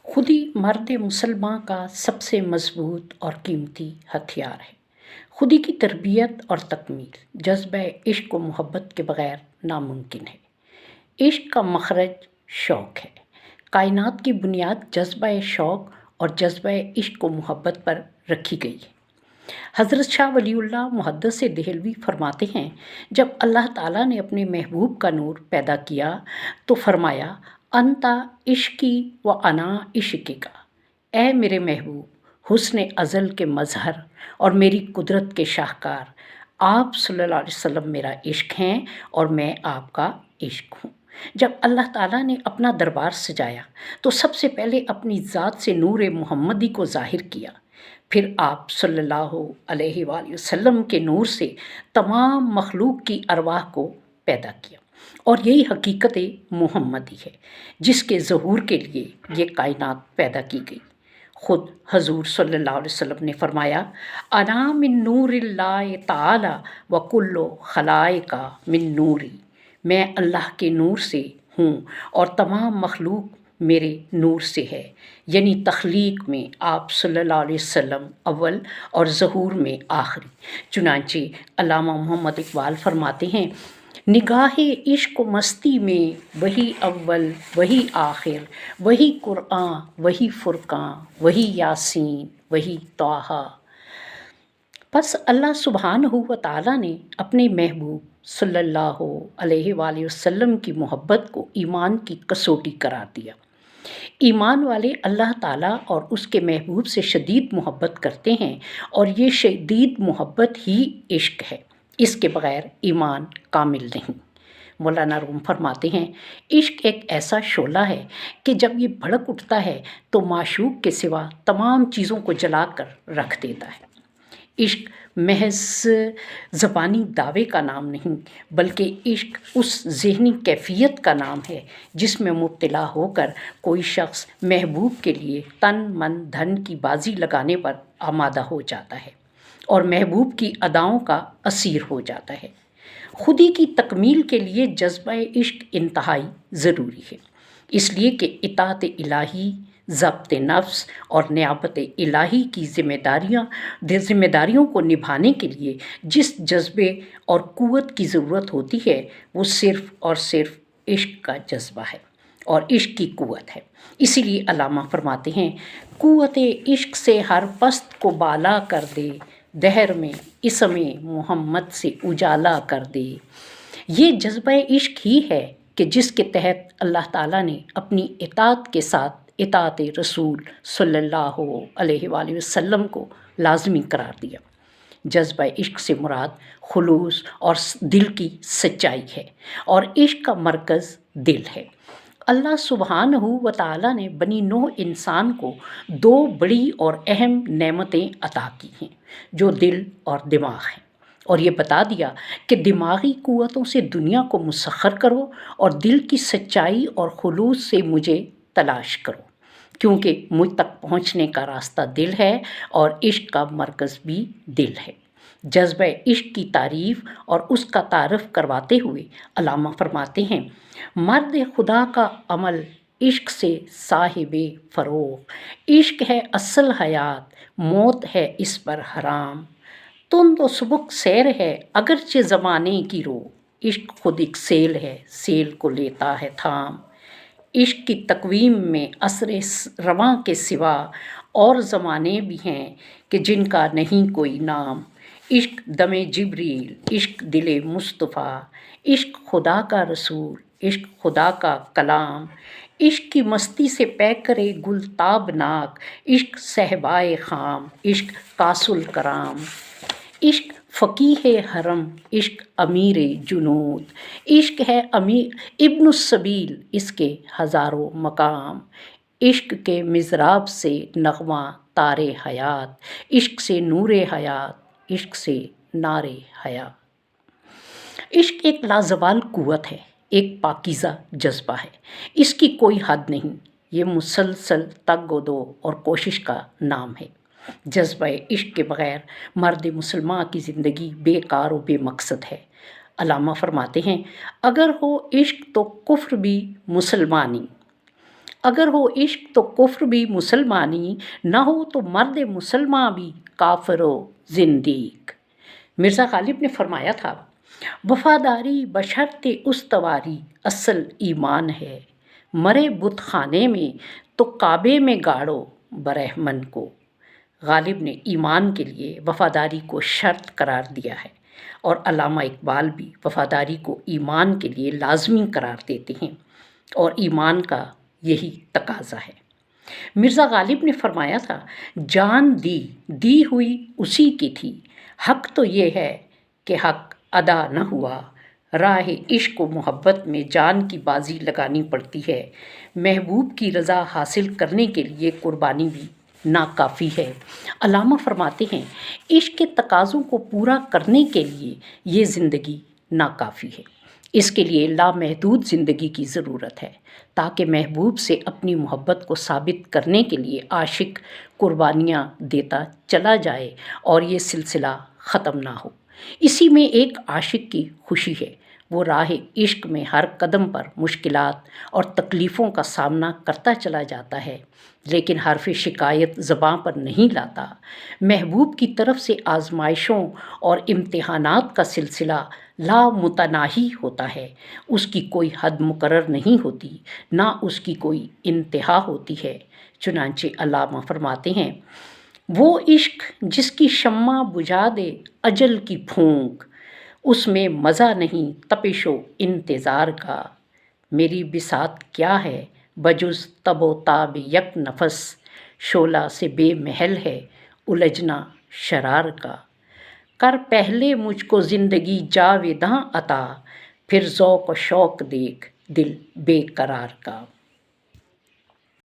खुदी मर्द मुसलमान का सबसे मजबूत और कीमती हथियार है। खुदी की तरबियत और तकमील जज्बा इश्क व मोहब्बत के बग़ैर नामुमकिन है। इश्क का मखरज शौक़ है। कायनात की बुनियाद जज्बा शौक़ और जज्बा इश्क व मोहब्बत पर रखी गई है। हज़रत शाह वलीउल्लाह मुहद्दिस देहलवी फरमाते हैं, जब अल्लाह ताला ने अपने महबूब का नूर पैदा किया तो फरमाया, अंता इश्की व अना इश्क़ी का। ए मेरे महबूब, हुस्न अज़ल के मज़हर और मेरी कुदरत के शाहकार, आप सल्लल्लाहु अलैहि वसल्लम मेरा इश्क हैं और मैं आपका इश्क हूँ। जब अल्लाह ताला ने अपना दरबार सजाया तो सबसे पहले अपनी ज़ात से नूर मुहम्मदी को ज़ाहिर किया, फिर आप सल्लल्लाहु अलैहि वसल्लम के नूर से तमाम मखलूक की अरवाह को पैदा किया। और यही हकीकत मुहम्मदी है जिसके ज़हूर के लिए ये कायनात पैदा की गई। ख़ुद हजूर सल्लल्लाहु अलैहि वसल्लम ने फरमाया, अना मिन नूरिल्लाहि ताला व कुल्लु खलाइका मिन नूरी। मैं अल्लाह के नूर से हूँ और तमाम मखलूक मेरे नूर से है। यानी तख्लीक में आप सल्लल्लाहु अलैहि वसल्लम अव्वल और ज़हूर में आखिरी। चुनांचे अल्लामा मोहम्मद इकबाल फरमाते हैं, निगाहे इश्क मस्ती में वही अव्वल वही आखिर, वही कुरान वही फुरकान, वही यासीन वही तौहा। बस अल्लाह सुब्हानहू व तआला ने अपने महबूब सल्लल्लाहु अलैहि वसल्लम की मोहब्बत को ईमान की कसौटी करार दिया। ईमान वाले अल्लाह ताला और उसके महबूब से शदीद मोहब्बत करते हैं और ये शदीद मोहब्बत ही इश्क है। इसके बग़ैर ईमान कामिल नहीं। मौलाना रूम फरमाते हैं, इश्क एक ऐसा शोला है कि जब ये भड़क उठता है तो माशूक के सिवा तमाम चीज़ों को जलाकर रख देता है। इश्क महज ज़बानी दावे का नाम नहीं, बल्कि इश्क उस ज़हनी कैफियत का नाम है जिसमें मुब्तला होकर कोई शख्स महबूब के लिए तन मन धन की बाजी लगाने पर आमादा हो जाता है और महबूब की अदाओं का असीर हो जाता है। खुदी की तकमील के लिए जज्बा इश्क इंतहाई ज़रूरी है, इसलिए कि इताअत इलाही, ज़ब्त नफ्स और नियाबत इलाही की ज़िम्मेदारियों को निभाने के लिए जिस जज्बे और क़ुव्वत की ज़रूरत होती है वो सिर्फ़ और सिर्फ इश्क का जज्बा है और इश्क की क़ुव्वत है। इसीलिए अल्लामा फरमाते हैं, क़ुव्वत इश्क से हर पस्त को बाला कर दे, दहर में इसमें मोहम्मद से उजाला कर दे। ये जज्बा इश्क ही है कि जिसके तहत अल्लाह ताला ने अपनी इताअत के साथ इताअत रसूल सल्लल्लाहु अलैहि वसल्लम को लाज़मी करार दिया। जज्बा इश्क से मुराद खुलूस और दिल की सच्चाई है और इश्क का मरकज़ दिल है। अल्लाह सुब्हानहू व तआला ने बनी नूह इंसान को दो बड़ी और अहम नेमतें अता की हैं, जो दिल और दिमाग हैं, और ये बता दिया कि दिमागी क़ुव्वतों से दुनिया को मुसख्खर करो और दिल की सच्चाई और खुलूस से मुझे तलाश करो, क्योंकि मुझ तक पहुँचने का रास्ता दिल है और इश्क का मरकज़ भी दिल है। जज्बा इश्क की तारीफ़ और उसका तारफ़ करवाते हुए अल्लामा फरमाते हैं, मर्द खुदा का अमल इश्क से साहिबे फ़रोग़, इश्क है असल हयात, मौत है इस पर हराम। तुम तो सुबुक सैर है अगरचे ज़माने की रो, इश्क खुद एक सेल है, सेल को लेता है थाम। इश्क की तकवीम में असरे रवां के सिवा और ज़माने भी हैं कि जिनका नहीं कोई नाम। इश्क दमे जिब्रील, इश्क दिले मुस्तफ़ा, इश्क खुदा का रसूल, इश्क खुदा का कलाम। इश्क की मस्ती से पैक करे गुलताब नाक, इश्क सहबाए ख़ाम, इश्क कासुल कराम। इश्क फ़कीह हरम, इश्क अमीर जुनूद, इश्क है अमीर इब्नुस सबील, इसके हज़ारों मकाम। इश्क के मिज़राब से नग़मा तारे हयात, इश्क से नूरे हयात, इश्क से नारे हयात। इश्क एक लाजवाल क़ुव्वत है, एक पाकीज़ा जज्बा है। इसकी कोई हद नहीं, ये मुसलसल तग-ओ-दो और कोशिश का नाम है। जज्बा इश्क के बग़ैर मर्द मुसलमान की ज़िंदगी बेकार व बेमकसद है। अल्लामा फरमाते हैं, अगर हो इश्क तो कुफ्र भी मुसलमानी। अगर हो इश्क तो कुफ्र भी मुसलमानी, ना हो तो मर्द मुसलमान भी काफिरो जिंदीक। मिर्ज़ा गालिब ने फरमाया था, वफादारी बशर्ते उस्तवारी असल ईमान है, मरे बुत खाने में तो काबे में गाड़ो बरहमन को। गालिब ने ईमान के लिए वफादारी को शर्त करार दिया है और अल्लामा इकबाल भी वफादारी को ईमान के लिए लाजमी करार देते हैं और ईमान का यही तकाजा है। मिर्ज़ा गालिब ने फरमाया था, जान दी हुई उसी की थी, हक तो ये है कि हक अदा न हुआ, राह इश्क व मोहब्बत में जान की बाजी लगानी पड़ती है, महबूब की रज़ा हासिल करने के लिए कुर्बानी भी नाकाफ़ी है। अल्लामा फरमाते हैं, इश्क के तकाज़ों को पूरा करने के लिए ये ज़िंदगी नाकाफ़ी है, इसके लिए लामहदूद ज़िंदगी की ज़रूरत है ताकि महबूब से अपनी मोहब्बत को साबित करने के लिए आशिक कुर्बानियाँ देता चला जाए और ये सिलसिला ख़त्म ना हो। इसी में एक आशिक की खुशी है, वो राह इश्क में हर कदम पर मुश्किलात और तकलीफ़ों का सामना करता चला जाता है, लेकिन हरफ शिकायत ज़बां पर नहीं लाता। महबूब की तरफ से आजमाइशों और इम्तिहानात का सिलसिला लामुतनाही होता है, उसकी कोई हद मुकर्रर नहीं होती, ना उसकी कोई इंतहा होती है। चुनांचे अल्लामा फरमाते हैं, वो इश्क जिसकी शम्मा बुझा दे अजल की फूंक, उसमें मज़ा नहीं तपिशो इंतज़ार का। मेरी बिसात क्या है बजुज़ तबो ताब यक नफस, शोला से बेमहल है उलझना शरार का। कर पहले मुझको ज़िंदगी जावेदां अता, फिर ज़ौक़ व शौक़ देख दिल बेकरार का।